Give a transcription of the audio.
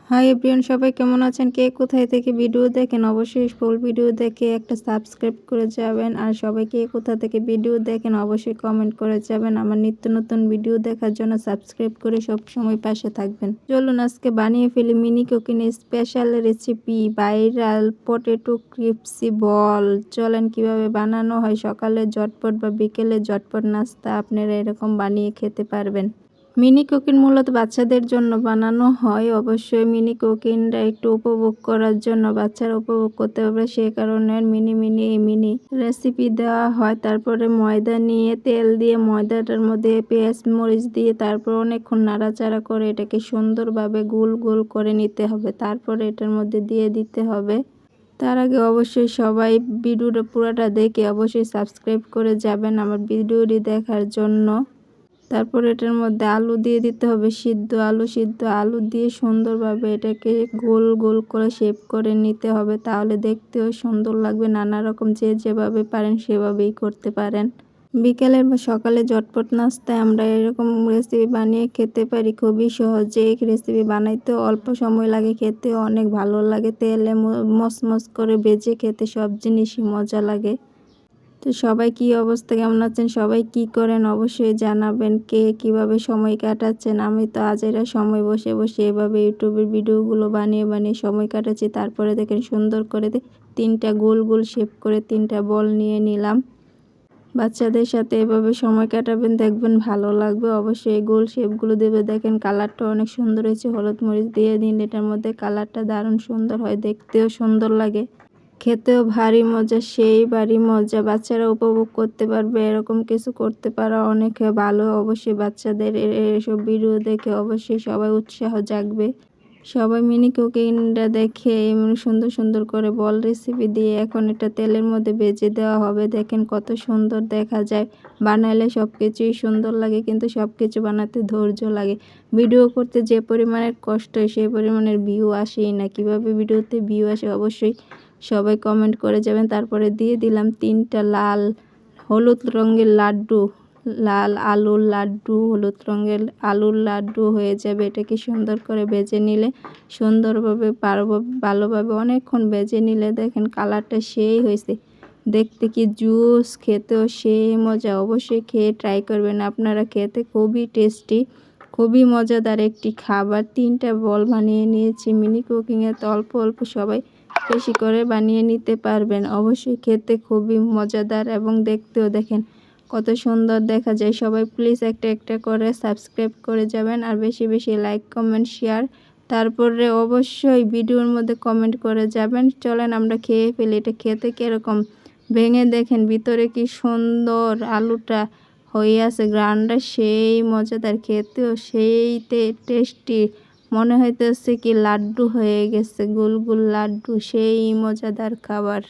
Hi everyone, সবাই কেমন আছেন? কে কোথায় থেকে ভিডিও দেখেন অবশ্যই ফুল ভিডিও দেখে একটা সাবস্ক্রাইব করে যাবেন। আর সবাই কে কোথা থেকে ভিডিও দেখেন অবশ্যই কমেন্ট করে যাবেন। আমার নিত্য নতুন ভিডিও দেখার জন্য সাবস্ক্রাইব করে সব সময় পাশে থাকবেন। চলুন আজকে বানিয়ে ফেলি mini cooking special recipe viral potato crispy ball. চলেন কিভাবে বানানো হয়। সকালে ঝটপট বা বিকেলে ঝটপট নাস্তা আপনারা এরকম বানিয়ে খেতে পারবেন। মিনি কুকিং মূলত বাচ্চাদের জন্য বানানো হয়। অবশ্যই মিনি কুকিংটা একটু উপভোগ করার জন্য বাচ্চারা উপভোগ করতে পারবে, সেই কারণে মিনি রেসিপি দেওয়া হয়। তারপরে ময়দা নিয়ে তেল দিয়ে ময়দাটার মধ্যে পেঁয়াজ মরিচ দিয়ে তারপর অনেকক্ষণ নাড়াচাড়া করে এটাকে সুন্দরভাবে গোল গোল করে নিতে হবে। তারপরে এটার মধ্যে দিয়ে দিতে হবে। তার আগে অবশ্যই সবাই ভিডিওটা পুরোটা দেখে অবশ্যই সাবস্ক্রাইব করে যাবেন আমার ভিডিওটি দেখার জন্য। তারপর এটার মধ্যে আলু দিয়ে দিতে হবে, সিদ্ধ আলু দিয়ে সুন্দরভাবে এটাকে গোল গোল করে শেপ করে নিতে হবে, তাহলে দেখতেও সুন্দর লাগবে। নানা রকম যে যেভাবে পারেন সেভাবেই করতে পারেন। বিকেলের বা সকালে ঝটপট নাস্তায় আমরা এরকম রেসিপি বানিয়ে খেতে পারি খুবই সহজে। এই রেসিপি বানাইতেও অল্প সময় লাগে, খেতেও অনেক ভালো লাগে। তেলে মচমচ করে ভেজে খেতে সব জিনিসই মজা লাগে। তো সবাই কি অবস্থা, কেমন আছেন? সবাই কি করেন অবশ্যই জানাবেন। কে কিভাবে সময় কাটাচ্ছেন? আমি তো আজ এরা সময় বসে বসে এভাবে ইউটিউবের ভিডিওগুলো বানিয়ে সময় কাটাচ্ছি। তারপরে দেখেন সুন্দর করে তিনটা গোল গোল শেপ করে তিনটা বল নিয়ে নিলাম। বাচ্চাদের সাথে এভাবে সময় কাটাবেন, দেখবেন ভালো লাগবে। অবশ্যই এই গোল শেপগুলো দেবে। দেখেন কালারটা অনেক সুন্দর হয়েছে, হলুদ মরিচ দিয়ে দিন এটার মধ্যে, কালারটা দারুণ সুন্দর হয়, দেখতেও সুন্দর লাগে, খেতেও ভারী মজা, সেই ভারী মজা। বাচ্চারা উপভোগ করতে পারবে, এরকম কিছু করতে পারা অনেক ভালো। অবশ্যই বাচ্চাদের এসব ভিডিও দেখে অবশ্যই সবাই উৎসাহ জাগবে। সবাই মিনি কুকিংটা দেখে এমন সুন্দর সুন্দর করে বল রেসিপি দিয়ে এখন এটা তেলের মধ্যে ভেজে দেওয়া হবে। দেখেন কত সুন্দর দেখা যায়। বানাইলে সব কিছুই সুন্দর লাগে, কিন্তু সব কিছু বানাতে ধৈর্য লাগে। ভিডিও করতে যে পরিমাণের কষ্ট হয় সেই পরিমাণের ভিউ আসেই না। কিভাবে ভিডিওতে ভিউ আসে অবশ্যই সবাই কমেন্ট করে যাবেন। তারপরে দিয়ে দিলাম তিনটা লাল হলুদ রঙের লাড্ডু, লাল আলুর লাড্ডু, হলুদ রঙের আলুর লাড্ডু হয়ে যাবে। এটাকে সুন্দর করে ভেজে নিলে সুন্দরভাবে ভালোভাবে অনেকক্ষণ ভেজে নিলে দেখেন কালারটা সেই হয়েছে, দেখতে কি জুস, খেতেও সেই মজা। অবশ্যই খেয়ে ট্রাই করবেন আপনারা, খেতে খুবই টেস্টি, খুবই মজাদার একটি খাবার। তিনটা বল বানিয়ে নিয়েছি। মিনি কুকিংয়ে তো অল্প অল্প সবাই বেশি করে বানিয়ে নিতে পারবেন। অবশ্যই খেতে খুবই মজাদার এবং দেখতেও দেখেন কত সুন্দর দেখা যায়। সবাই প্লিজ একটা একটা করে সাবস্ক্রাইব করে যাবেন, আর বেশি বেশি লাইক কমেন্ট শেয়ার, তারপরে অবশ্যই ভিডিওর মধ্যে কমেন্ট করে যাবেন। চলেন আমরা খেয়ে ফেলি। এটা খেতে কীরকম ভেঙে দেখেন ভিতরে কি সুন্দর আলুটা হয়ে আছে, গ্রানটা সেই মজাদার, খেতেও সেই টেস্টি। মনে হইতেছে কি লাড্ডু হয়ে গেছে, গোল গোল লাড্ডু, সেই মজাদার খাবার।